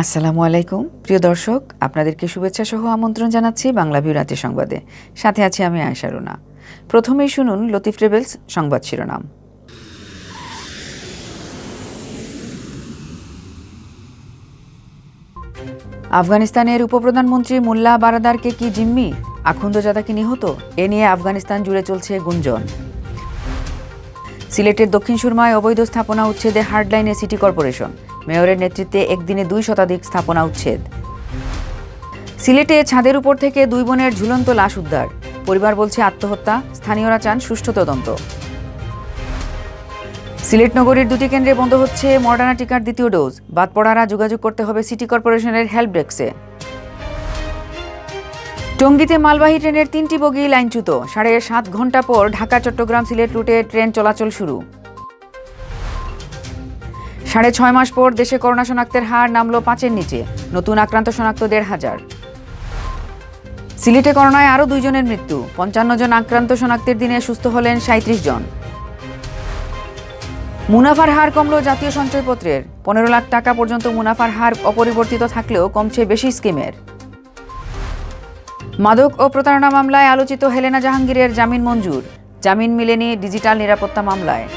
আসসালামু আলাইকুম প্রিয় দর্শক, আপনাদেরকে শুভেচ্ছা সহ আমন্ত্রণ জানাচ্ছি বাংলা ভিউ রাতের সংবাদে। সাথে আছি আমি আয়েশা রুনা। প্রথমেই শুনুন লতিফ রেবেলস সংবাদ শিরোনাম। আফগানিস্তানের উপপ্রধানমন্ত্রী মোল্লা বারাদারকে কি জিম্মি, আখুন্দজাদা কি নিহত, এ নিয়ে আফগানিস্তান জুড়ে চলছে গুঞ্জন। সিলেটের দক্ষিণ সুরমায় অবৈধ স্থাপনা উচ্ছেদে হার্ডলাইনে সিটি কর্পোরেশন, মেয়রের নেতৃত্বে একদিনে 2 শতাধিক স্থাপনা উচ্ছেদ। সিলেটে ছাদের উপর থেকে 2 বোনের ঝুলন্ত লাশ উদ্ধার, পরিবার বলছে আত্মহত্যা, স্থানীয়রা চান সুষ্ঠু তদন্ত। সিলেট নগরীর 2টি কেন্দ্রে বন্ধ হচ্ছে মডার্না টিকার 2য় ডোজ, বাদ পড়ারা যোগাযোগ করতে হবে সিটি কর্পোরেশনের হেল্প ডেস্কে। টঙ্গীতে মালবাহী ট্রেনের 3টি বগি লাইনচ্যুত, 7.5 ঘন্টা পর ঢাকা চট্টগ্রাম সিলেট রুটে ট্রেন চলাচল শুরু। 6.5 মাস পর দেশে করোনা শনাক্তের হার নামল 5-এর নিচে, নতুন আক্রান্ত শনাক্ত 1,500। সিলেটে করোনায় আরও 2 জনের মৃত্যু, 55 জন আক্রান্ত শনাক্তের দিনে সুস্থ হলেন 37 জন। মুনাফার হার কমল জাতীয় সঞ্চয়পত্রের, 15 লাখ টাকা পর্যন্ত মুনাফার হার অপরিবর্তিত থাকলেও কমছে বেশি স্কিমের। মাদক ও প্রতারণা মামলায় আলোচিত হেলেনা জাহাঙ্গীরের জামিন মঞ্জুর, জামিন মিলেনি ডিজিটাল নিরাপত্তা মামলায়।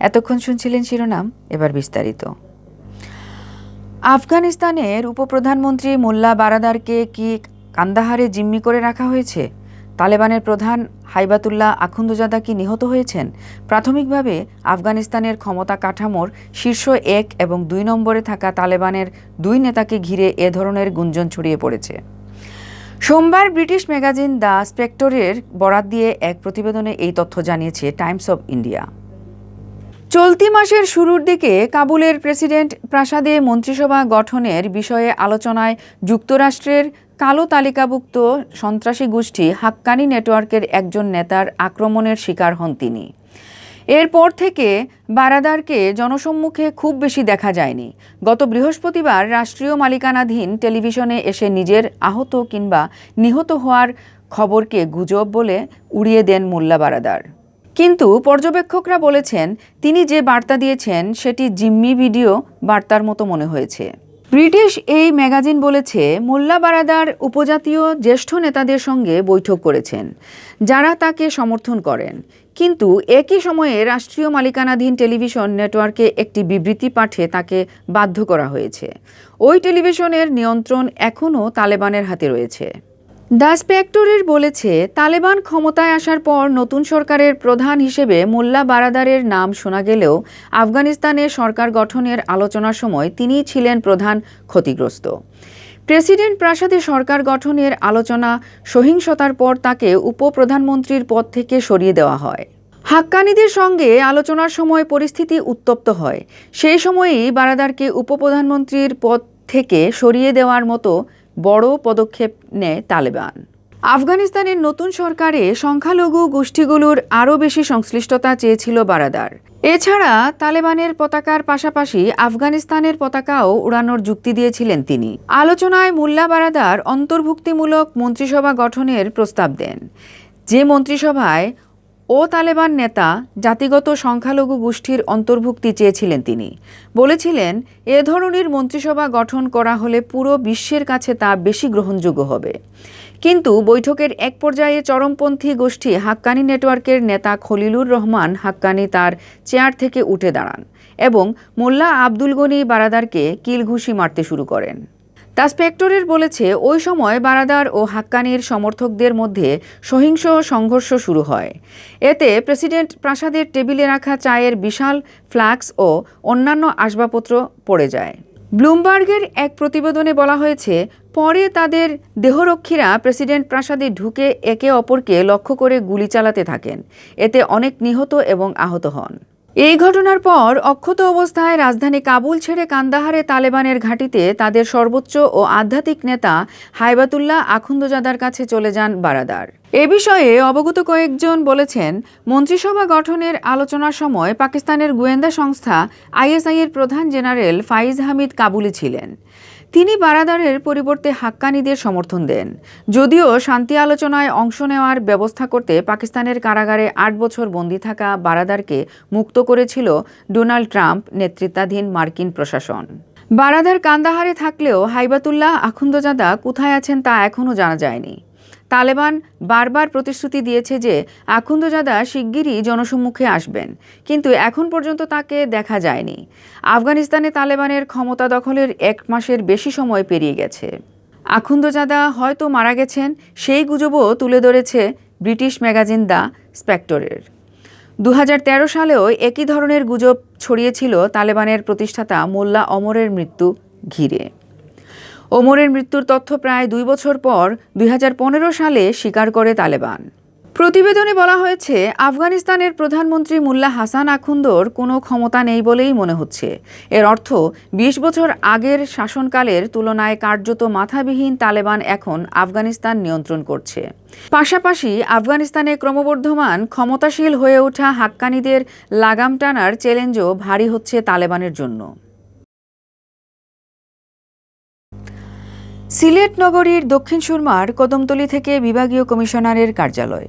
এতক্ষণ শুনছিলেন শিরোনাম, এবার বিস্তারিত। আফগানিস্তানের উপপ্রধানমন্ত্রী মোল্লা বারাদারকে কি কান্দাহারে জিম্মি করে রাখা হয়েছে? তালেবানের প্রধান হাইবাতুল্লাহ আখুন্দজাদা কি নিহত হয়েছেন? প্রাথমিকভাবে আফগানিস্তানের ক্ষমতা কাঠামোর শীর্ষ 1 এবং 2 নম্বরে থাকা তালেবানের 2 নেতাকে ঘিরে এ ধরনের গুঞ্জন ছড়িয়ে পড়েছে। সোমবার ব্রিটিশ ম্যাগাজিন দ্য স্পেক্টরের বরাত দিয়ে এক প্রতিবেদনে এই তথ্য জানিয়েছে টাইমস অব ইন্ডিয়া। চলতি মাসের শুরুর দিকে কাবুলের প্রেসিডেন্ট প্রাসাদে মন্ত্রিসভা গঠনের বিষয়ে আলোচনায় যুক্তরাষ্ট্রের কালো তালিকাভুক্ত সন্ত্রাসী গোষ্ঠী হাক্কানি নেটওয়ার্কের একজন নেতার আক্রমণের শিকার হন তিনি। এরপর থেকে বারাদারকে জনসম্মুখে খুব বেশি দেখা যায়নি। গত বৃহস্পতিবার রাষ্ট্রীয় মালিকানাধীন টেলিভিশনে এসে নিজের আহত কিংবা নিহত হওয়ার খবরকে গুজব বলে উড়িয়ে দেন মোল্লা বারাদার। কিন্তু পর্যবেক্ষকরা বলেছেন, তিনি যে বার্তা দিয়েছেন সেটি জিম্মি ভিডিও বার্তার মতো মনে হয়েছে। ব্রিটিশ এই ম্যাগাজিন বলেছে, মোল্লা বারাদার উপজাতীয় জ্যেষ্ঠ নেতাদের সঙ্গে বৈঠক করেছেন, যারা তাকে সমর্থন করেন। কিন্তু একই সময়ে রাষ্ট্রীয় মালিকানাধীন টেলিভিশন নেটওয়ার্কে একটি বিবৃতি পাঠে তাকে বাধ্য করা হয়েছে। ওই টেলিভিশনের নিয়ন্ত্রণ এখনও তালেবানের হাতে রয়েছে। দ্য স্পেক্টরের বলেছে, তালেবান ক্ষমতায় আসার পর নতুন সরকারের প্রধান হিসেবে মোল্লা বারাদারের নাম শোনা গেলেও আফগানিস্তানে সরকার গঠনের আলোচনার সময় তিনিই ছিলেন প্রধান ক্ষতিগ্রস্ত। প্রেসিডেন্ট প্রাসাদে সরকার গঠনের আলোচনা সহিংসতার পর তাকে উপপ্রধানমন্ত্রীর পদ থেকে সরিয়ে দেওয়া হয়। হাক্কানিদের সঙ্গে আলোচনার সময় পরিস্থিতি উত্তপ্ত হয়। সেই সময়েই বারাদারকে উপপ্রধানমন্ত্রীর পদ থেকে সরিয়ে দেওয়ার মতো বড় পদক্ষেপ নেয় তালেবান। আফগানিস্তানের নতুন সরকারে সংখ্যালঘু গোষ্ঠীগুলোর আরও বেশি সংশ্লিষ্টতা চেয়েছিল বারাদার। এছাড়া তালেবানের পতাকার পাশাপাশি আফগানিস্তানের পতাকাও উড়ানোর যুক্তি দিয়েছিলেন তিনি। আলোচনায় মোল্লা বারাদার অন্তর্ভুক্তিমূলক মন্ত্রিসভা গঠনের প্রস্তাব দেন, যে মন্ত্রিসভায় ও তালেবান নেতা জাতিগত সংখ্যালঘু গোষ্ঠীর অন্তর্ভুক্তি চেয়েছিলেন। তিনি বলেছিলেন, এ ধরনের মন্ত্রিসভা গঠন করা হলে পুরো বিশ্বের কাছে তা বেশি গ্রহণযোগ্য হবে। কিন্তু বৈঠকের এক পর্যায়ে চরমপন্থী গোষ্ঠী হাক্কানি নেটওয়ার্কের নেতা খলিলুর রহমান হাক্কানি তার চেয়ার থেকে উঠে দাঁড়ান এবং মোল্লা আব্দুল গনি বারাদারকে কিলঘুষি মারতে শুরু করেন। দ্য স্পেক্টরের বলেছে, ওই সময় বারাদার ও হাক্কানির সমর্থকদের মধ্যে সহিংস সংঘর্ষ শুরু হয়। এতে প্রেসিডেন্ট প্রাসাদের টেবিলে রাখা চায়ের বিশাল ফ্লাস্ক ও অন্যান্য আসবাবপত্র পড়ে যায়। ব্লুমবার্গের এক প্রতিবেদনে বলা হয়েছে, পরে তাদের দেহরক্ষীরা প্রেসিডেন্ট প্রাসাদে ঢুকে একে অপরকে লক্ষ্য করে গুলি চালাতে থাকেন। এতে অনেক নিহত এবং আহত হন। এই ঘটনার পর অক্ষত অবস্থায় রাজধানী কাবুল ছেড়ে কান্দাহারে তালেবানের ঘাঁটিতে তাদের সর্বোচ্চ ও আধ্যাত্মিক নেতা হাইবাতুল্লাহ আখুন্দজাদার কাছে চলে যান বারাদার। এ বিষয়ে অবগত কয়েকজন বলেছেন, মন্ত্রিসভা গঠনের আলোচনার সময় পাকিস্তানের গোয়েন্দা সংস্থা আইএসআই-এর প্রধান জেনারেল ফাইজ হামিদ কাবুলে ছিলেন। তিনি বারাদারের পরিবর্তে হাক্কানিদের সমর্থন দেন। যদিও শান্তি আলোচনায় অংশ নেওয়ার ব্যবস্থা করতে পাকিস্তানের কারাগারে 8 বছর বন্দী থাকা বারাদারকে মুক্ত করেছিল ডোনাল্ড ট্রাম্প নেতৃত্বাধীন মার্কিন প্রশাসন। বারাদার কান্দাহারে থাকলেও হাইবাতুল্লাহ আখুন্দজাদা কোথায় আছেন তা এখনও জানা যায়নি। তালেবান বারবার প্রতিশ্রুতি দিয়েছে যে আখুন্দজাদা শিগগিরই জনসম্মুখে আসবেন, কিন্তু এখন পর্যন্ত তাকে দেখা যায়নি। আফগানিস্তানে তালেবানের ক্ষমতা দখলের ১ মাসের বেশি সময় পেরিয়ে গেছে। আখুন্দজাদা হয়তো মারা গেছেন সেই গুজবও তুলে ধরেছে ব্রিটিশ ম্যাগাজিন দ্য স্পেক্টরের। ২০১৩ সালেও একই ধরনের গুজব ছড়িয়েছিল তালেবানের প্রতিষ্ঠাতা মোল্লা ওমরের মৃত্যু ঘিরে। ওমরের মৃত্যুর তথ্য প্রায় ২ বছর পর ২০১৫ সালে স্বীকার করে তালেবান। প্রতিবেদনে বলা হয়েছে, আফগানিস্তানের প্রধানমন্ত্রী মোল্লা হাসান আখুন্দর কোনো ক্ষমতা নেই বলেই মনে হচ্ছে। এর অর্থ ২০ বছর আগের শাসনকালের তুলনায় কার্যত মাথাবিহীন তালেবান এখন আফগানিস্তান নিয়ন্ত্রণ করছে। পাশাপাশি আফগানিস্তানে ক্রমবর্ধমান ক্ষমতাশীল হয়ে ওঠা হাক্কানিদের লাগাম টানার চ্যালেঞ্জও ভারী হচ্ছে তালেবানের জন্য। সিলেট নগরীর দক্ষিণ সুরমার কদমতলী থেকে বিভাগীয় কমিশনারের কার্যালয়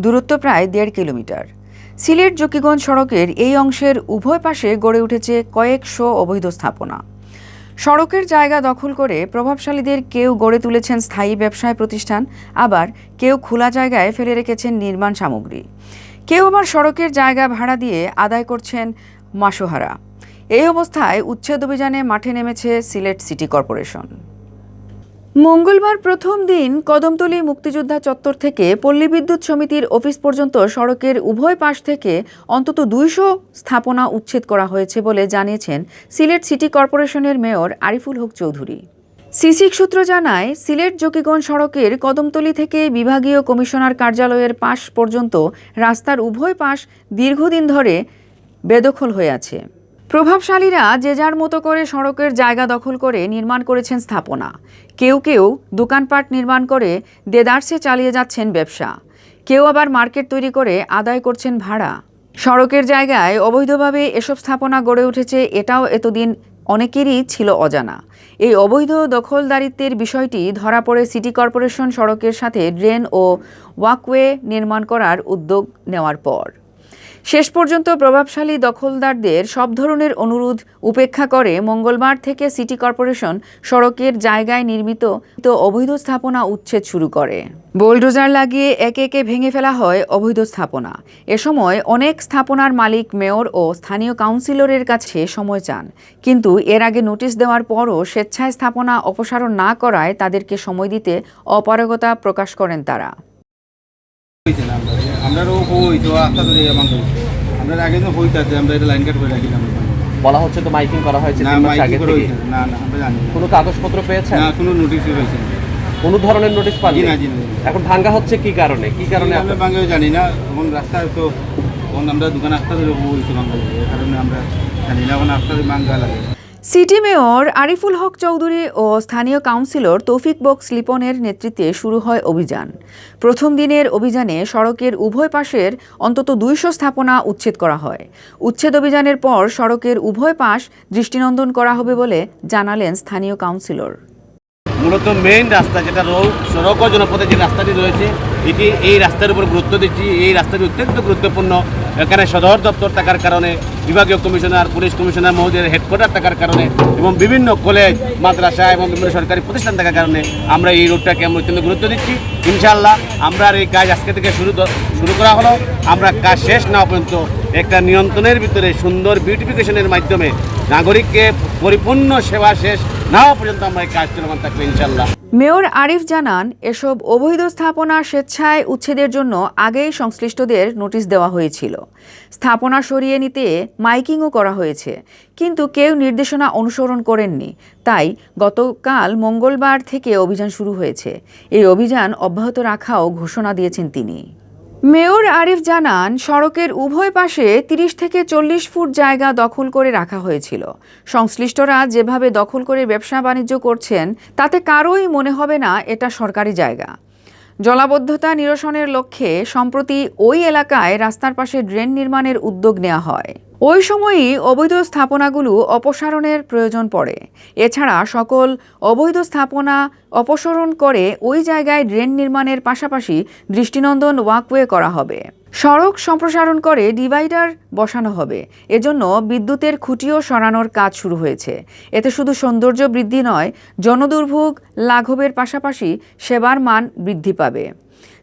দূরত্ব প্রায় ১.৫ কিলোমিটার। সিলেট জকিগঞ্জ সড়কের এই অংশের উভয় পাশে গড়ে উঠেছে কয়েকশো অবৈধ স্থাপনা। সড়কের জায়গা দখল করে প্রভাবশালীদের কেউ গড়ে তুলেছেন স্থায়ী ব্যবসায় প্রতিষ্ঠান, আবার কেউ খোলা জায়গায় ফেলে রেখেছেন নির্মাণ সামগ্রী। কেউ আবার সড়কের জায়গা ভাড়া দিয়ে আদায় করছেন মাসোহারা। এই অবস্থায় উচ্ছেদ অভিযানে মাঠে নেমেছে সিলেট সিটি কর্পোরেশন। মঙ্গলবার প্রথম দিন কদমতলী মুক্তিযোদ্ধা চত্বর থেকে পল্লী বিদ্যুৎ সমিতির অফিস পর্যন্ত সড়কের উভয় পাশ থেকে অন্তত ২০০ স্থাপনা উচ্ছেদ করা হয়েছে বলে জানিয়েছেন সিলেট সিটি কর্পোরেশনের মেয়র আরিফুল হক চৌধুরী। সিসিক সূত্র জানায়, সিলেট জকিগঞ্জ সড়কের কদমতলী থেকে বিভাগীয় কমিশনার কার্যালয়ের পাশ পর্যন্ত রাস্তার উভয় পাশ দীর্ঘদিন ধরে বেদখল হয়ে আছে। প্রভাবশালীরা যে যার মতো করে সড়কের জায়গা দখল করে নির্মাণ করেছেন স্থাপনা। কেউ কেউ দোকানপাট নির্মাণ করে দেদারসে চালিয়ে যাচ্ছেন ব্যবসা। কেউ আবার মার্কেট তৈরি করে আদায় করছেন ভাড়া। সড়কের জায়গায় অবৈধভাবে এসব স্থাপনা গড়ে উঠেছে, এটাও এতদিন অনেকেরই ছিল অজানা। এই অবৈধ দখলদারিত্বের বিষয়টি ধরা পড়ে সিটি কর্পোরেশন সড়কের সাথে ড্রেন ও ওয়াকওয়ে নির্মাণ করার উদ্যোগ নেওয়ার পর। শেষ পর্যন্ত প্রভাবশালী দখলদারদের সব ধরনের অনুরোধ উপেক্ষা করে মঙ্গলবার থেকে সিটি কর্পোরেশন সড়কের জায়গায় নির্মিত অবৈধ স্থাপনা উচ্ছেদ শুরু করে। বোলডোজার লাগিয়ে একে একে ভেঙে ফেলা হয় অবৈধ স্থাপনা। এ সময় অনেক স্থাপনার মালিক মেয়র ও স্থানীয় কাউন্সিলরের কাছে সময় চান, কিন্তু এর আগে নোটিশ দেওয়ার পরও স্বেচ্ছায় স্থাপনা অপসারণ না করায় তাদেরকে সময় দিতে অপারগতা প্রকাশ করেন তারা। বলা হচ্ছে তো মাইকিং করা হয়েছে, কোনো কাগজপত্র পেয়েছেন? না, কোনো নোটিশই পাইছি না। কোনো ধরনের নোটিশ পাননি? না, জি না। এখন ভাঙ্গা হচ্ছে কি কারণে? আমরা ভাঙ্গাও জানি না, এবং রাস্তায় তো আমরা দোকান আসতে বলছি ভাঙ্গা লাগে, এই কারণে আমরা জানি না, এখন আসতে ভাঙ্গা লাগে। সিটি মেয়র আরিফুল হক চৌধুরী ও স্থানীয় কাউন্সিলর তৌফিক বক্স লিপনের নেতৃত্বে শুরু হয় অভিযান। প্রথম দিনের অভিযানে সড়কের উভয় পাশের অন্তত ২০০ স্থাপনা উচ্ছেদ করা হয়। উচ্ছেদ অভিযানের পর সড়কের উভয় পাশ দৃষ্টিনন্দন করা হবে বলে জানালেন স্থানীয় কাউন্সিলর। মূলত মেইন রাস্তা যেটা সড়ক ও জনপথে যে রাস্তাটি রয়েছে, এটি এই রাস্তার উপর গুরুত্ব দিচ্ছি। এই রাস্তাটি অত্যন্ত গুরুত্বপূর্ণ। এখানে সদর দপ্তর থাকার কারণে, বিভাগীয় কমিশনার, পুলিশ কমিশনার মহোদয়ের হেডকোয়ার্টার থাকার কারণে এবং বিভিন্ন কলেজ, মাদ্রাসা এবং বিভিন্ন সরকারি প্রতিষ্ঠান থাকার কারণে আমরা এই রোডটাকে আমরা অত্যন্ত গুরুত্ব দিচ্ছি। ইনশাআল্লাহ আমরা এই কাজ আজকে থেকে শুরু করা হলো। আমরা কাজ শেষ না পর্যন্ত একটা নিয়ন্ত্রণের ভিতরে সুন্দর বিউটিফিকেশনের মাধ্যমে নাগরিককে পরিপূর্ণ সেবা শেষ না হওয়া পর্যন্ত আমরা এই কাজ চলমান থাকবে ইনশাআল্লাহ। মেয়র আরিফ জানান, এসব অবৈধ স্থাপনা স্বেচ্ছায় উচ্ছেদের জন্য আগেই সংশ্লিষ্টদের নোটিশ দেওয়া হয়েছিল। স্থাপনা সরিয়ে নিতে মাইকিংও করা হয়েছে, কিন্তু কেউ নির্দেশনা অনুসরণ করেননি। তাই গতকাল মঙ্গলবার থেকে অভিযান শুরু হয়েছে। এই অভিযান অব্যাহত রাখাও ঘোষণা দিয়েছেন তিনি। মেয়র আরিফ জানান, সড়কের উভয় পাশে ৩০ থেকে ৪০ ফুট জায়গা দখল করে রাখা হয়েছিল। সংশ্লিষ্টরা যেভাবে দখল করে ব্যবসা বাণিজ্য করছেন, তাতে কারোই মনে হবে না এটা সরকারি জায়গা। জলাবদ্ধতা নিরসনের লক্ষ্যে সম্প্রতি ওই এলাকায় রাস্তার পাশে ড্রেন নির্মাণের উদ্যোগ নেওয়া হয়। ওই সময়ই অবৈধ স্থাপনাগুলো অপসারণের প্রয়োজন পড়ে। এছাড়া সকল অবৈধ স্থাপনা অপসারণ করে ওই জায়গায় ড্রেন নির্মাণের পাশাপাশি দৃষ্টিনন্দন ওয়াকওয়ে করা হবে। সড়ক সম্প্রসারণ করে ডিভাইডার বসানো হবে। এজন্য বিদ্যুতের খুঁটিও সরানোর কাজ শুরু হয়েছে। এতে শুধু সৌন্দর্য বৃদ্ধি নয়, জনদুর্ভোগ লাঘবের পাশাপাশি সেবার মান বৃদ্ধি পাবে।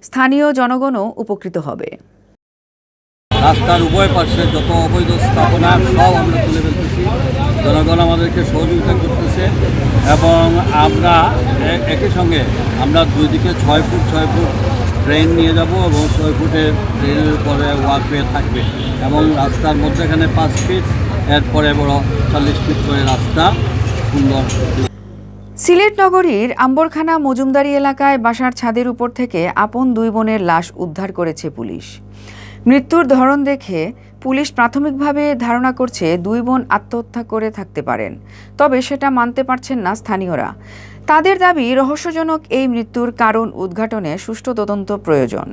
স্থানীয় জনগণও উপকৃত হবে। রাস্তার উভয় পাশে যত অবৈধ স্থাপনা সব আমরা তুলে ফেলতেছি, জনগণ আমাদেরকে সহযোগিতা করতেছে এবং আমরা একই সঙ্গে আমরা দুই দিকে 6 ফুট 6 ফুট ট্রেন নিয়ে যাব এবং 6 ফুটের ট্রেনের উপরে ওয়াকওয়ে থাকবে এবং রাস্তার মধ্যেখানে 5 ফিট, এরপরে বড় 40 ফিট করে রাস্তা সুন্দর। সিলেট নগরীর আম্বরখানা মজুমদারি এলাকায় বাসার ছাদের উপর থেকে আপন 2 বোনের লাশ উদ্ধার করেছে পুলিশ। মৃত্যুর ধরন দেখে পুলিশ প্রাথমিকভাবে ধারণা করছে 2 বোন আত্মহত্যা করে থাকতে পারেন, তবে সেটা মানতে পারছেন না স্থানীয়রা। তাদের দাবি, রহস্যজনক এই মৃত্যুর কারণ উদ্ঘাটনে সুষ্ঠু তদন্ত প্রয়োজন।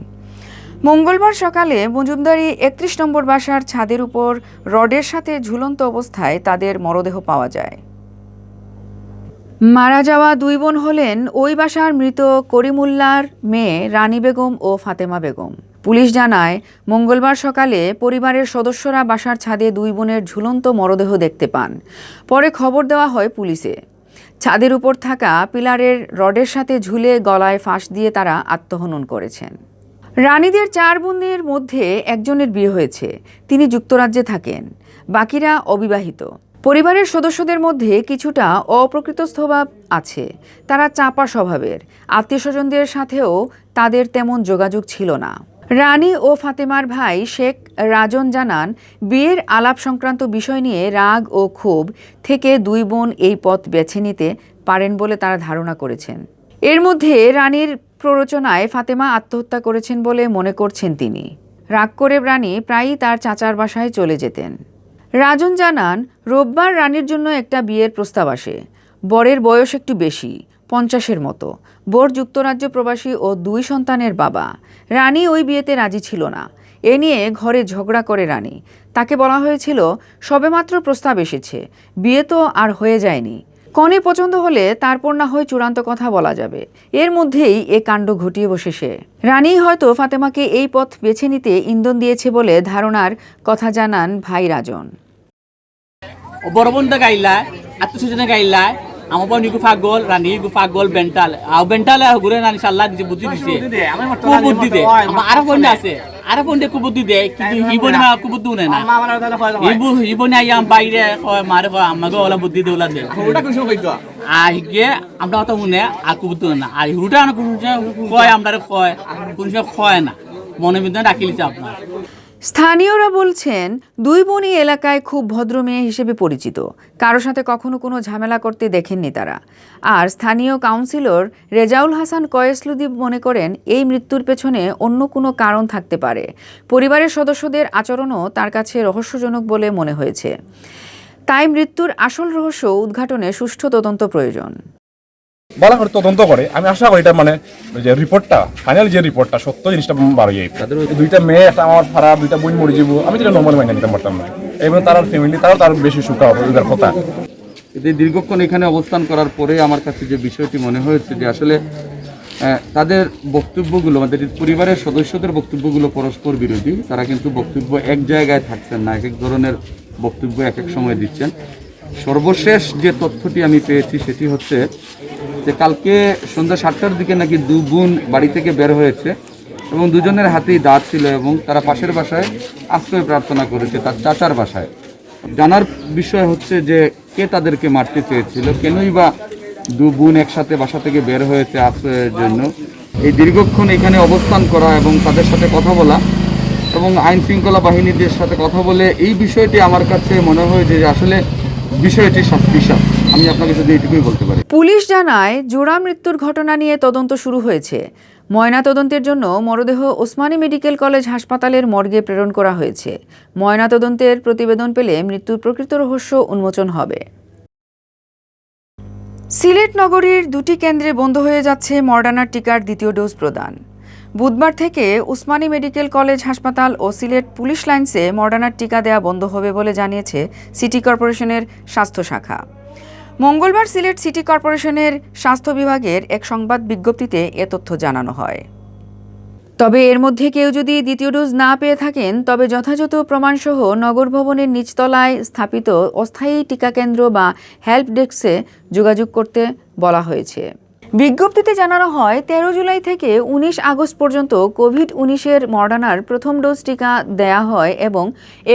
মঙ্গলবার সকালে মজুমদারি 31 নম্বর বাসার ছাদের উপর রডের সাথে ঝুলন্ত অবস্থায় তাদের মরদেহ পাওয়া যায়। মারা যাওয়া 2 বোন হলেন ওই বাসার মৃত করিমুল্লার মেয়ে রানী বেগম ও ফাতেমা বেগম। পুলিশ জানায়, মঙ্গলবার সকালে পরিবারের সদস্যরা বাসার ছাদে 2 বোনের ঝুলন্ত মরদেহ দেখতে পান। পরে খবর দেওয়া হয় পুলিশে। ছাদের উপর থাকা পিলারের রডের সাথে ঝুলে গলায় ফাঁস দিয়ে তারা আত্মহনন করেছেন। রানীদের 4 বোনের মধ্যে একজনের বিয়ে হয়েছে, তিনি যুক্তরাজ্যে থাকেন, বাকিরা অবিবাহিত। পরিবারের সদস্যদের মধ্যে কিছুটা অপ্রকৃত স্বভাব আছে, তারা চাপা স্বভাবের। আত্মীয়স্বজনদের সাথেও তাদের তেমন যোগাযোগ ছিল না। রানী ও ফাতেমার ভাই শেখ রাজন জানান, বিয়ের আলাপ সংক্রান্ত বিষয় নিয়ে রাগ ও ক্ষোভ থেকে 2 বোন এই পথ বেছে নিতে পারেন বলে তারা ধারণা করেছেন। এর মধ্যে রানীর প্ররোচনায় ফাতেমা আত্মহত্যা করেছেন বলে মনে করছেন তিনি। রাগ করে রানী প্রায়ই তার চাচার বাসায় চলে যেতেন। রাজন জানান, রোববার রানীর জন্য একটা বিয়ের প্রস্তাব আসে। বরের বয়স একটু বেশি, 50-এর মতো। বর যুক্তরাজ্য প্রবাসী ও 2 সন্তানের বাবা। রানী ওই বিয়েতে রাজি ছিল না। এ নিয়ে ঘরে ঝগড়া করে রানী। তাকে বলা হয়েছিল, সবেমাত্র প্রস্তাব এসেছে, বিয়ে তো আর হয়ে যায়নি, কনে পছন্দ হলে তারপর না হয় চূড়ান্ত কথা বলা যাবে। এর মধ্যেই এ কাণ্ড ঘটিয়ে বসে সে। রানী হয়তো ফাতেমাকে এই পথ বেছে নিতে ইন্ধন দিয়েছে বলে ধারণার কথা জানান ভাই রাজন। বড় বোনটা গাইলা, আত্মীয় গাইলা, আমার বোন ইগু পাগল, রানী ইগু পাগল, বেন্টাল বেন্টালে ঘুরে রানী সাল্লাহ দিছে, বুদ্ধি দিছে, খুব বুদ্ধি দে। আমার আরো বোন আছে, আরো বোনটা খুব বুদ্ধি দেয়, কিন্তু ইবনে খুব বুদ্ধি নেই না। ইবনে আইয়াম বাইরে কয় মারে কয় আমাকে ওলা বুদ্ধি দে, ওলা দে। আগে আমরা অত শুনে আর খুব বুদ্ধি না। আর হুরুটা কয় আমরা কয়, কোন সময় কয় না, মনে বিদ্যা রাখি লিছে আপনার। স্থানীয়রা বলছেন, 2 বোনই এলাকায় খুব ভদ্র মেয়ে হিসেবে পরিচিত, কারো সাথে কখনো কোনো ঝামেলা করতে দেখেননি তারা। আর স্থানীয় কাউন্সিলর রেজাউল হাসান কয়েসলুদ্দীপ মনে করেন, এই মৃত্যুর পেছনে অন্য কোনো কারণ থাকতে পারে। পরিবারের সদস্যদের আচরণও তার কাছে রহস্যজনক বলে মনে হয়েছে। তাই মৃত্যুর আসল রহস্য উদ্ঘাটনে সুষ্ঠু তদন্ত প্রয়োজন। ভালো করে তদন্ত করে আমি আশা করি এটা মানে যে রিপোর্টটা ফাইনাল যে রিপোর্টটা সত্য জিনিসটা বার হয়ে যাবে। 2টা মেয়ে একটা আমার ফারা 2টা বোন মরে যাবো, আমি যেটা নর্মাল মাইনে নিতে পারতাম না। এবং তার ফ্যামিলি তার বেশি সুখা হবে এদের কথা। এতে দীর্ঘক্ষণ এখানে অবস্থান করার পরে আমার কাছে যে বিষয়টি মনে হয়েছে যে আসলে তাদের বক্তব্যগুলো, আমাদের পরিবারের সদস্যদের বক্তব্যগুলো পরস্পর বিরোধী। তারা কিন্তু বক্তব্য এক জায়গায় থাকছেন না, এক ধরনের বক্তব্য এক সময় দিচ্ছেন। সর্বশেষ যে তথ্যটি আমি পেয়েছি সেটি হচ্ছে যে কালকে সন্ধ্যা 7টার দিকে নাকি 2 বোন বাড়ি থেকে বের হয়েছে এবং দুজনের হাতেই দাঁত ছিল এবং তারা পাশের বাসায় আশ্রয় প্রার্থনা করেছে, তার চাচার বাসায়। জানার বিষয় হচ্ছে যে কে তাদেরকে মারতে চেয়েছিল, কেনই বা 2 বোন একসাথে বাসা থেকে বের হয়েছে আশ্রয়ের জন্য। এই দীর্ঘক্ষণ এখানে অবস্থান করা এবং তাদের সাথে কথা বলা এবং আইন শৃঙ্খলা বাহিনীদের সাথে কথা বলে এই বিষয়টি আমার কাছে মনে হয় যে আসলে বিষয়টি সাসপিশাস। আমি আপনাকে শুধু এইটুকুই বলতে পারি। পুলিশ জানায়, জোড়া মৃত্যুর ঘটনা নিয়ে তদন্ত শুরু হয়েছে। ময়নাতদন্তের জন্য মরদেহ ওসমানী মেডিকেল কলেজ হাসপাতালের মর্গে প্রেরণ করা হয়েছে। ময়নাতদন্তের প্রতিবেদন পেলে মৃত্যুর প্রকৃত রহস্য উন্মোচন হবে। সিলেট নগরীর 2টি কেন্দ্রে বন্ধ হয়ে যাচ্ছে মডার্নার টিকার 2য় ডোজ প্রদান। বুধবার থেকে উসমানী মেডিকেল কলেজ হাসপাতাল ও সিলেট পুলিশ লাইন্সে মডার্নার টিকা দেয়া বন্ধ হবে বলে জানিয়েছে সিটি কর্পোরেশনের স্বাস্থ্য শাখা। মঙ্গলবার সিলেট সিটি কর্পোরেশনের স্বাস্থ্য বিভাগের এক সংবাদ বিজ্ঞপ্তিতে এ তথ্য জানানো হয়। তবে এর মধ্যে কেউ যদি দ্বিতীয় ডোজ না পেয়ে থাকেন তবে যথাযথ প্রমাণসহ নগর ভবনের নিচতলায় স্থাপিত অস্থায়ী টিকা কেন্দ্র বা হেল্প ডেস্কে যোগাযোগ করতে বলা হয়েছে। বিজ্ঞপ্তিতে জানানো হয় 13 জুলাই থেকে 19 আগস্ট পর্যন্ত কোভিড-19-এর মডার্নার প্রথম ডোজ টিকা দেয়া হয় এবং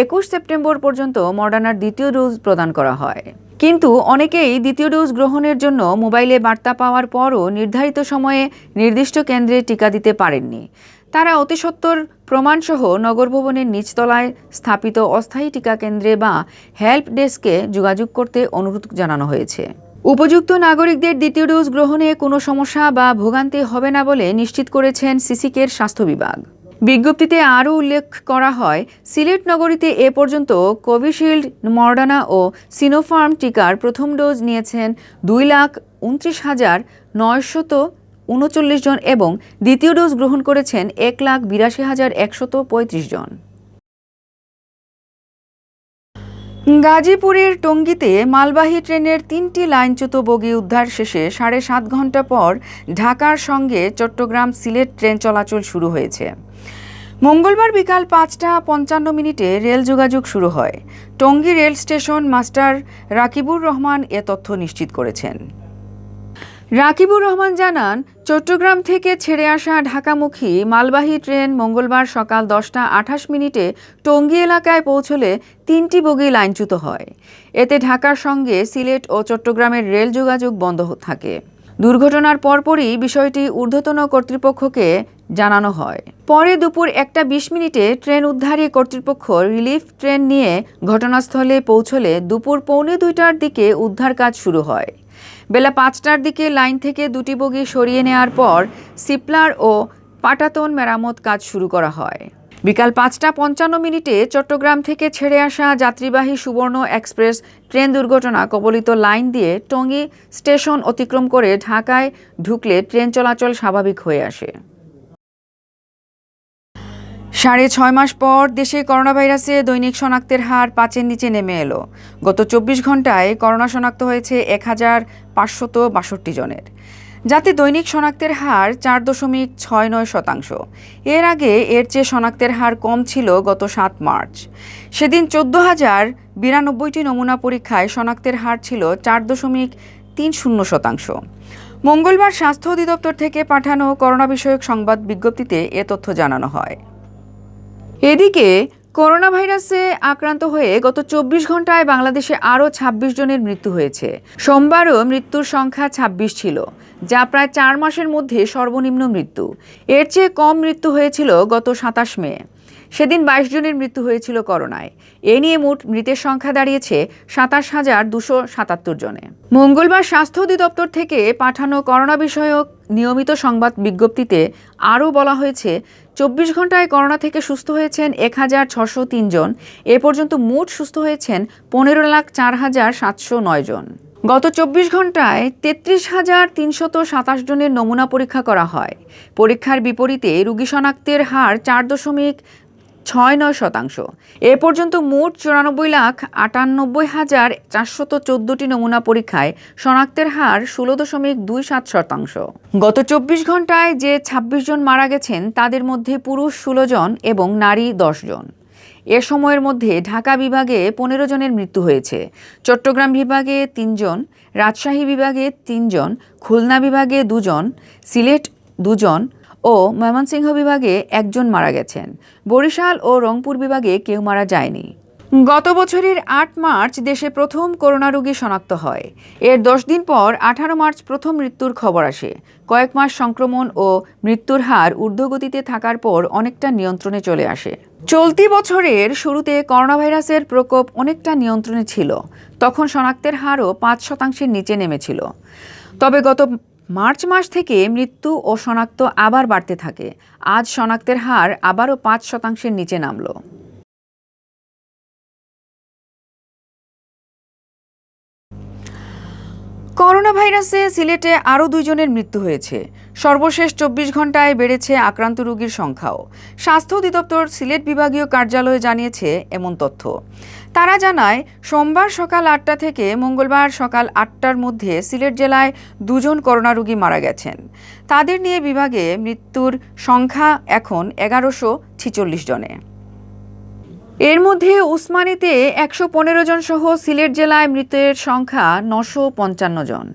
21 সেপ্টেম্বর পর্যন্ত মডার্নার দ্বিতীয় ডোজ প্রদান করা হয়। কিন্তু অনেকেই দ্বিতীয় ডোজ গ্রহণের জন্য মোবাইলে বার্তা পাওয়ার পরও নির্ধারিত সময়ে নির্দিষ্ট কেন্দ্রে টিকা দিতে পারেননি। তারা অতিসত্বর প্রমাণসহ নগর ভবনের নিচতলায় স্থাপিত অস্থায়ী টিকা কেন্দ্রে বা হেল্প ডেস্কে যোগাযোগ করতে অনুরোধ জানানো হয়েছে। উপযুক্ত নাগরিকদের দ্বিতীয় ডোজ গ্রহণে কোনো সমস্যা বা ভোগান্তি হবে না বলে নিশ্চিত করেছেন সিসিকের স্বাস্থ্য বিভাগ। বিজ্ঞপ্তিতে আরও উল্লেখ করা হয়, সিলেট নগরীতে এ পর্যন্ত কোভিশিল্ড, মডার্না ও সিনোফার্ম টিকার প্রথম ডোজ নিয়েছেন 2,29,939 জন এবং দ্বিতীয় ডোজ গ্রহণ করেছেন 1,82,135 জন। গাজীপুরের টঙ্গীতে মালবাহী ট্রেনের 3টি লাইনচ্যুত বগি উদ্ধার শেষে 7.5 ঘণ্টা পর ঢাকার সঙ্গে চট্টগ্রাম সিলেট ট্রেন চলাচল শুরু হয়েছে। মঙ্গলবার বিকাল 5টা 55 রেল যোগাযোগ শুরু হয়। Tongi rail station master Rakibur Rahman এ তথ্য নিশ্চিত করেছেন। রাকিবুর রহমান জানান, চট্টগ্রাম থেকে ছেড়ে আসা ঢাকামুখী মালবাহী ট্রেন মঙ্গলবার সকাল 10টা 28 টঙ্গী এলাকায় পৌঁছলে 3টি বগি লাইনচ্যুত হয়। এতে ঢাকার সঙ্গে সিলেট ও চট্টগ্রামের রেল যোগাযোগ বন্ধ থাকে। দুর্ঘটনার পরপরই বিষয়টি ঊর্ধ্বতন কর্তৃপক্ষকে জানানো হয়। পরে দুপুর 1টা 20 ট্রেন উদ্ধারী কর্তৃপক্ষ রিলিফ ট্রেন নিয়ে ঘটনাস্থলে পৌঁছলে দুপুর 1:45টার দিকে উদ্ধার কাজ শুরু হয়। বেলা 5টার দিকে লাইন থেকে 2টি বগি সরিয়ে নেওয়ার পর সিপলার ও পাটাতন মেরামত কাজ শুরু করা হয়। বিকাল 5টা 55 চট্টগ্রাম থেকে ছেড়ে আসা যাত্রীবাহী সুবর্ণ এক্সপ্রেস ট্রেন দুর্ঘটনা কবলিত লাইন দিয়ে টঙ্গী স্টেশন অতিক্রম করে ঢাকায় ঢুকলে ট্রেন চলাচল স্বাভাবিক হয়ে আসে। 6.5 মাস পর দেশে করোনা ভাইরাসে দৈনিক শনাক্তের হার 5-এর নিচে নেমে এলো। গত 24 ঘন্টায় করোনা শনাক্ত হয়েছে 1,562 জনের, যাতে দৈনিক শনাক্তের হার 4.69%। এর আগে এর চেয়ে শনাক্তের হার কম ছিল গত 7 মার্চ। সেদিন 14,092টি নমুনা পরীক্ষায় শনাক্তের হার ছিল 4.30%। মঙ্গলবার স্বাস্থ্য অধিদপ্তর থেকে পাঠানো করোনা বিষয়ক সংবাদ বিজ্ঞপ্তিতে এ তথ্য জানানো হয়। এদিকে করোনা ভাইরাসে আক্রান্ত হয়ে গত 24 ঘন্টায় বাংলাদেশে আরও 26 জনের মৃত্যু হয়েছে। সোমবারও মৃত্যুর সংখ্যা 26 ছিল, যা প্রায় 4 মাসের মধ্যে সর্বনিম্ন মৃত্যু। এর চেয়ে কম মৃত্যু হয়েছিল গত 27 মে। সেদিন 22 জনের মৃত্যু হয়েছিল করোনায়। এ নিয়ে মোট মৃতের সংখ্যা দাঁড়িয়েছে 27,277 জনে। মঙ্গলবার স্বাস্থ্য অধিদপ্তর থেকে পাঠানো করোনা বিষয়ক নিয়মিত সংবাদ বিজ্ঞপ্তিতে আরও বলা হয়েছে, 24 ঘন্টায় করোনা থেকে সুস্থ হয়েছেন 1,603 জন। এ পর্যন্ত মোট সুস্থ হয়েছেন 15,04,709 জন। গত 24 ঘন্টায় 33,327 জনের নমুনা পরীক্ষা করা হয়। পরীক্ষার বিপরীতে রোগী শনাক্তের হার 4.69%। এ পর্যন্ত মোট 94,98,414টি নমুনা পরীক্ষায় শনাক্তের হার 16.27%। গত 24 ঘন্টায় যে 26 জন মারা গেছেন তাদের মধ্যে পুরুষ 16 জন এবং নারী 10 জন। এ সময়ের মধ্যে ঢাকা বিভাগে 15 জনের মৃত্যু হয়েছে, চট্টগ্রাম বিভাগে 3 জন, রাজশাহী বিভাগে 3 জন, খুলনা বিভাগে 2 জন, সিলেট 2 জন ও ময়মনসিংহ বিভাগে 1 জন মারা গেছেন। বরিশাল ও রংপুর বিভাগে কেউ মারা যায়নি। গত বছরের 8 মার্চ দেশে প্রথম করোনা রোগী শনাক্ত হয়। এর 10 দিন পর 18 মার্চ প্রথম মৃত্যুর খবর আসে। কয়েক মাস সংক্রমণ ও মৃত্যুর হার ঊর্ধ্বগতিতে থাকার পর অনেকটা নিয়ন্ত্রণে চলে আসে। চলতি বছরের শুরুতে করোনা ভাইরাসের প্রকোপ অনেকটা নিয়ন্ত্রণে ছিল, তখন শনাক্তের হারও 5%-এর নিচে নেমেছিল। তবে গত মার্চ মাস থেকে মৃত্যু ও শনাক্ত আবার বাড়তে থাকে। আজ শনাক্তের হার আবারও 5%-এর নিচে নামল। করোনা করোনা ভাইরাসে সিলেটে আরও 2 জনের মৃত্যু হয়েছে। সর্বশেষ 24 ঘন্টায় বেড়েছে আক্রান্ত রোগীর সংখ্যাও। স্বাস্থ্য অধিদপ্তর সিলেট বিভাগীয় কার্যালয়ে জানিয়েছে এমন তথ্য। তারা জানায়, সোমবার সকাল 8টা থেকে মঙ্গলবার সকাল 8টার মধ্যে সিলেট জেলায় 2 জন করোনা রোগী মারা গেছেন। তাদের নিয়ে বিভাগে মৃত্যুর সংখ্যা এখন 1146 জনে। এর মধ্যে উসমানীতে 115 জন সহ সিলেট জেলায় মৃতের সংখ্যা 955 জন।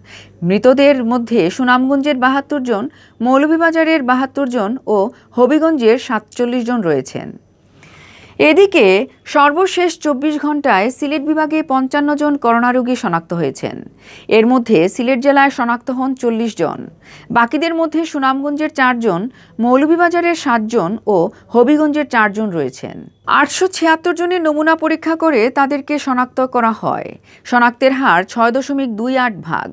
মৃতদের মধ্যে সুনামগঞ্জের 72 জন, মৌলভীবাজারের 72 জন ও হবিগঞ্জের 47 জন রয়েছেন। এদিকে সর্বশেষ 24 ঘন্টায় সিলেট বিভাগে 55 জন করোনা রোগী শনাক্ত হয়েছেন। এর মধ্যে সিলেট জেলায় শনাক্ত হন 40 জন। বাকিদের মধ্যে সুনামগঞ্জের 4 জন, মৌলভীবাজারের 7 জন ও হবিগঞ্জের 4 জন রয়েছেন। 876 জনের নমুনা পরীক্ষা করে তাদেরকে শনাক্ত করা হয়। শনাক্তের হার 6.28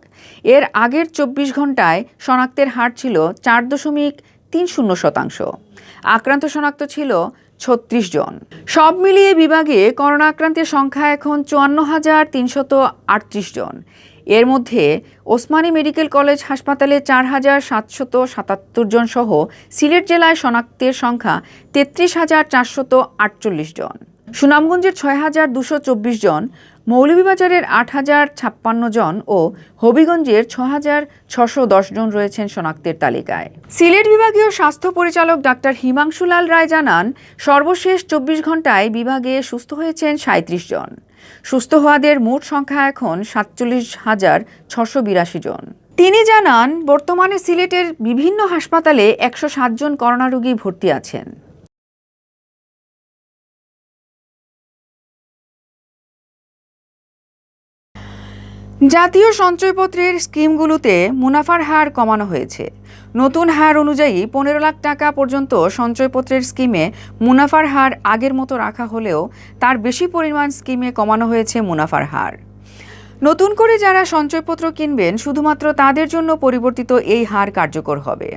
এর আগের 24 ঘন্টায় শনাক্তের হার ছিল 4.30%। আক্রান্ত শনাক্ত ছিল 36 জন। সব মিলিয়ে বিভাগে করোনা আক্রান্তের সংখ্যা এখন 54,338 জন। এর মধ্যে ওসমানী মেডিকেল কলেজ হাসপাতালে 4,777 জন সহ সিলেট জেলায় শনাক্তের সংখ্যা 33,448 জন। সুনামগঞ্জের 6,224 জন, মৌলভীবাজারের 8,056 জন ও হবিগঞ্জের 6,610 জন রয়েছেন শনাক্তের তালিকায়। সিলেট বিভাগীয় স্বাস্থ্য পরিচালক ডাক্তার হিমাংশু লাল রায় জানান, সর্বশেষ 24 ঘন্টায় বিভাগে সুস্থ হয়েছেন 37 জন। সুস্থ হওয়াদের মোট সংখ্যা এখন 47,682 জন। তিনি জানান, বর্তমানে সিলেটের বিভিন্ন হাসপাতালে 107 জন করোনা রোগী ভর্তি আছেন। জাতীয় সঞ্চয়পত্রের স্কিমগুলোতে মুনাফার হার কমানো হয়েছে। নতুন হার অনুযায়ী 15 লাখ টাকা পর্যন্ত সঞ্চয়পত্রের স্কিমে মুনাফার হার আগের মতো রাখা হলেও তার বেশি পরিমাণ স্কিমে কমানো হয়েছে মুনাফার হার। নতুন করে যারা সঞ্চয়পত্র কিনবেন, শুধুমাত্র তাদের জন্য পরিবর্তিত এই হার কার্যকর হবে।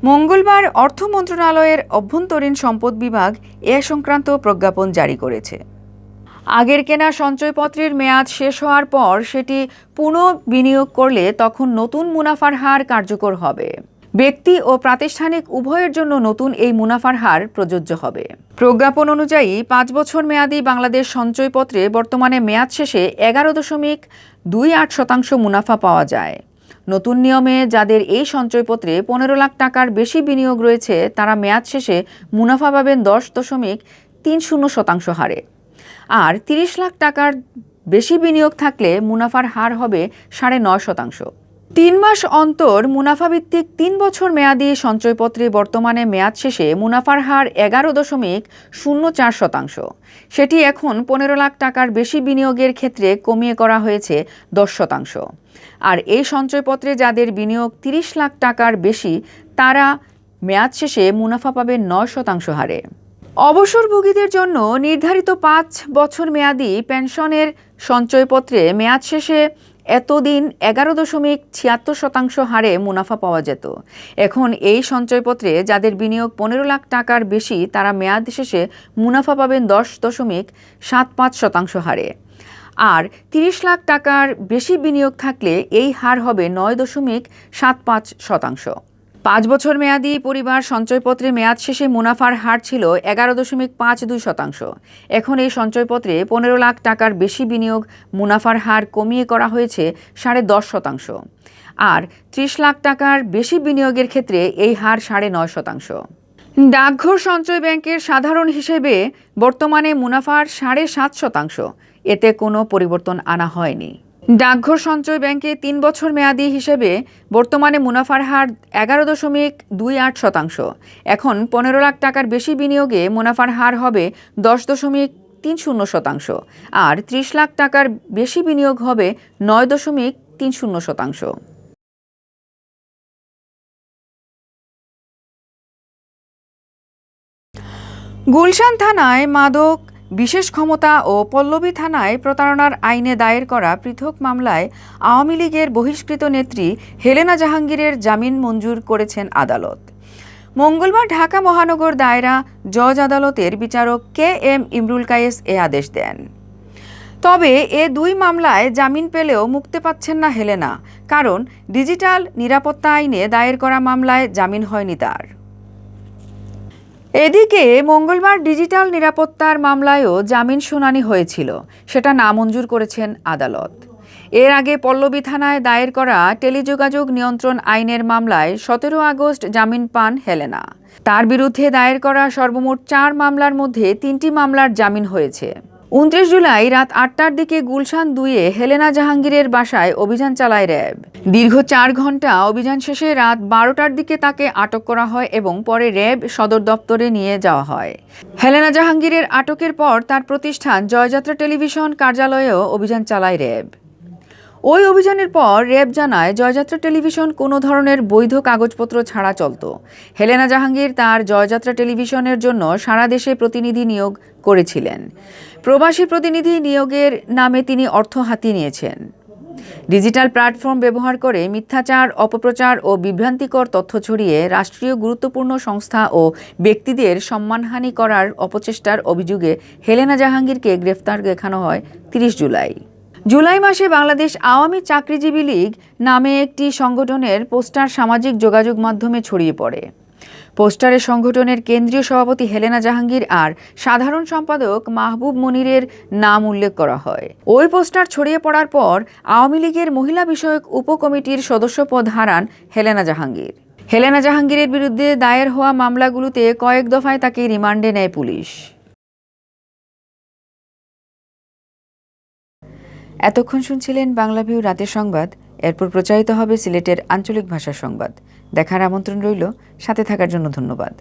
মঙ্গলবার অর্থ মন্ত্রণালয়ের অভ্যন্তরীণ সম্পদ বিভাগ এ সংক্রান্ত প্রজ্ঞাপন জারি করেছে। আগের কেনা সঞ্চয়পত্রের মেয়াদ শেষ হওয়ার পর সেটি পুনঃ বিনিয়োগ করলে তখন নতুন মুনাফার হার কার্যকর হবে। ব্যক্তি ও প্রাতিষ্ঠানিক উভয়ের জন্য নতুন এই মুনাফার হার প্রযোজ্য হবে। প্রজ্ঞাপন অনুযায়ী 5 বছর মেয়াদী বাংলাদেশ সঞ্চয়পত্রে বর্তমানে মেয়াদ শেষে 11.28% মুনাফা পাওয়া যায়। নতুন নিয়মে যাদের এই সঞ্চয়পত্রে 15 লাখ টাকার বেশি বিনিয়োগ রয়েছে, তারা মেয়াদ শেষে মুনাফা পাবেন 10.30% হারে। আর 30 লাখ টাকার বেশি বিনিয়োগ থাকলে মুনাফার হার হবে 9.5%। 3 মাস অন্তর মুনাফাভিত্তিক 3 বছর মেয়াদী সঞ্চয়পত্রে বর্তমানে মেয়াদ শেষে মুনাফার হার 11.04%। সেটি এখন 15 লাখ টাকার বেশি বিনিয়োগের ক্ষেত্রে কমিয়ে করা হয়েছে 10%। আর এই সঞ্চয়পত্রে যাদের বিনিয়োগ 30 লাখ টাকার বেশি, তারা মেয়াদ শেষে মুনাফা পাবে 9% হারে। অবসরভোগীদের জন্য নির্ধারিত 5 বছর মেয়াদী পেনশনের সঞ্চয়পত্রে মেয়াদ শেষে এতদিন 11.76% হারে মুনাফা পাওয়া যেত। এখন এই সঞ্চয়পত্রে যাদের বিনিয়োগ 15 লাখ টাকার বেশি, তারা মেয়াদ শেষে মুনাফা পাবেন 10.75% হারে। আর 30 লাখ টাকার বেশি বিনিয়োগ থাকলে এই হার হবে 9.75%। 5 বছর মেয়াদী পরিবার সঞ্চয়পত্রে মেয়াদ শেষে মুনাফার হার ছিল 11.52%। এখন এই সঞ্চয়পত্রে 15 লাখ টাকার বেশি বিনিয়োগ মুনাফার হার কমিয়ে করা হয়েছে 10.5%। আর 30 লাখ টাকার বেশি বিনিয়োগের ক্ষেত্রে এই হার 9.5%। ডাকঘর সঞ্চয় ব্যাংকের সাধারণ হিসেবে বর্তমানে মুনাফার 7.5%। এতে কোনো পরিবর্তন আনা হয়নি। ডাকঘর সঞ্চয় ব্যাংকে 3 বছর মেয়াদী হিসেবে বর্তমানে মুনাফার হার 11.28%। এখন 15 লাখ টাকার বেশি বিনিয়োগে মুনাফার হার হবে 10.30%। আর 30 লাখ টাকার বেশি বিনিয়োগ হবে 9.30%। গুলশান থানায় মাদক বিশেষ ক্ষমতা ও পল্লবী থানায় প্রতারণার আইনে দায়ের করা পৃথক মামলায় আওয়ামী লীগের বহিষ্কৃত নেত্রী হেলেনা জাহাঙ্গীরের জামিন মঞ্জুর করেছেন আদালত। মঙ্গলবার ঢাকা মহানগর দায়রা জজ আদালতের বিচারক কে এম ইমরুল কায়েস এ আদেশ দেন। তবে এ দুই মামলায় জামিন পেলেও মুক্তি পাচ্ছেন না হেলেনা, কারণ ডিজিটাল নিরাপত্তা আইনে দায়ের করা মামলায় জামিন হয়নি তার। এদিকে মঙ্গলবার ডিজিটাল নিরাপত্তার মামলায়ও জামিন শুনানি হয়েছিল, সেটা নামঞ্জুর করেছেন আদালত। এর আগে পল্লবী থানায় দায়ের করা টেলিযোগাযোগ নিয়ন্ত্রণ আইনের মামলায় 17 আগস্ট জামিন পান হেলেনা। তার বিরুদ্ধে দায়ের করা সর্বমোট 4 মামলার মধ্যে 3টি মামলার জামিন হয়েছে। 29 জুলাই রাত 8টার দিকে গুলশান 2-এ হেলেনা জাহাঙ্গীরের বাসায় অভিযান চালায় র্যাব। দীর্ঘ 4 ঘন্টা অভিযান শেষে রাত 12টার দিকে তাকে আটক করা হয় এবং পরে র্যাব সদর দপ্তরে নিয়ে যাওয়া হয়। হেলেনা জাহাঙ্গীরের আটকের পর তার প্রতিষ্ঠান জয়যাত্রা টেলিভিশন কার্যালয়েও অভিযান চালায় র্যাব। ওই অভিযানের পর র্যাব জানায় জয়যাত্রা টেলিভিশন কোনো ধরনের বৈধ কাগজপত্র ছাড়া চলত। হেলেনা জাহাঙ্গীর তার জয়যাত্রা টেলিভিশনের জন্য সারা দেশে প্রতিনিধি নিয়োগ করেছিলেন। প্রবাসী প্রতিনিধি নিয়োগের নামে তিনি অর্থ হাতিয়ে নিয়েছেন। ডিজিটাল প্ল্যাটফর্ম ব্যবহার করে মিথ্যাচার, অপপ্রচার ও বিভ্রান্তিকর তথ্য ছড়িয়ে রাষ্ট্রীয় গুরুত্বপূর্ণ সংস্থা ও ব্যক্তিদের সম্মানহানি করার অপচেষ্টার অভিযোগে হেলেনা জাহাঙ্গীরকে গ্রেফতার দেখানো হয় 30 জুলাই। জুলাই মাসে বাংলাদেশ আওয়ামী চাকরিজীবী লীগ নামে একটি সংগঠনের পোস্টার সামাজিক যোগাযোগ মাধ্যমে ছড়িয়ে পড়ে। পোস্টারে সংগঠনের কেন্দ্রীয় সভাপতি হেলেনা জাহাঙ্গীর আর সাধারণ সম্পাদক মাহবুব মনিরের নাম উল্লেখ করা হয়। ওই পোস্টার ছড়িয়ে পড়ার পর আওয়ামী লীগের মহিলা বিষয়ক উপকমিটির সদস্যপদ হারান হেলেনা জাহাঙ্গীর। হেলেনা জাহাঙ্গীরের বিরুদ্ধে দায়ের হওয়া মামলাগুলোতে কয়েক দফায় তাকে রিমান্ডে নেয় পুলিশ। এতক্ষণ শুনছিলেন বাংলা ভিউ রাতের সংবাদ। এরপর প্রচারিত হবে সিলেটের আঞ্চলিক ভাষার সংবাদ। দেখার আমন্ত্রণ রইল। সাথে থাকার জন্য ধন্যবাদ।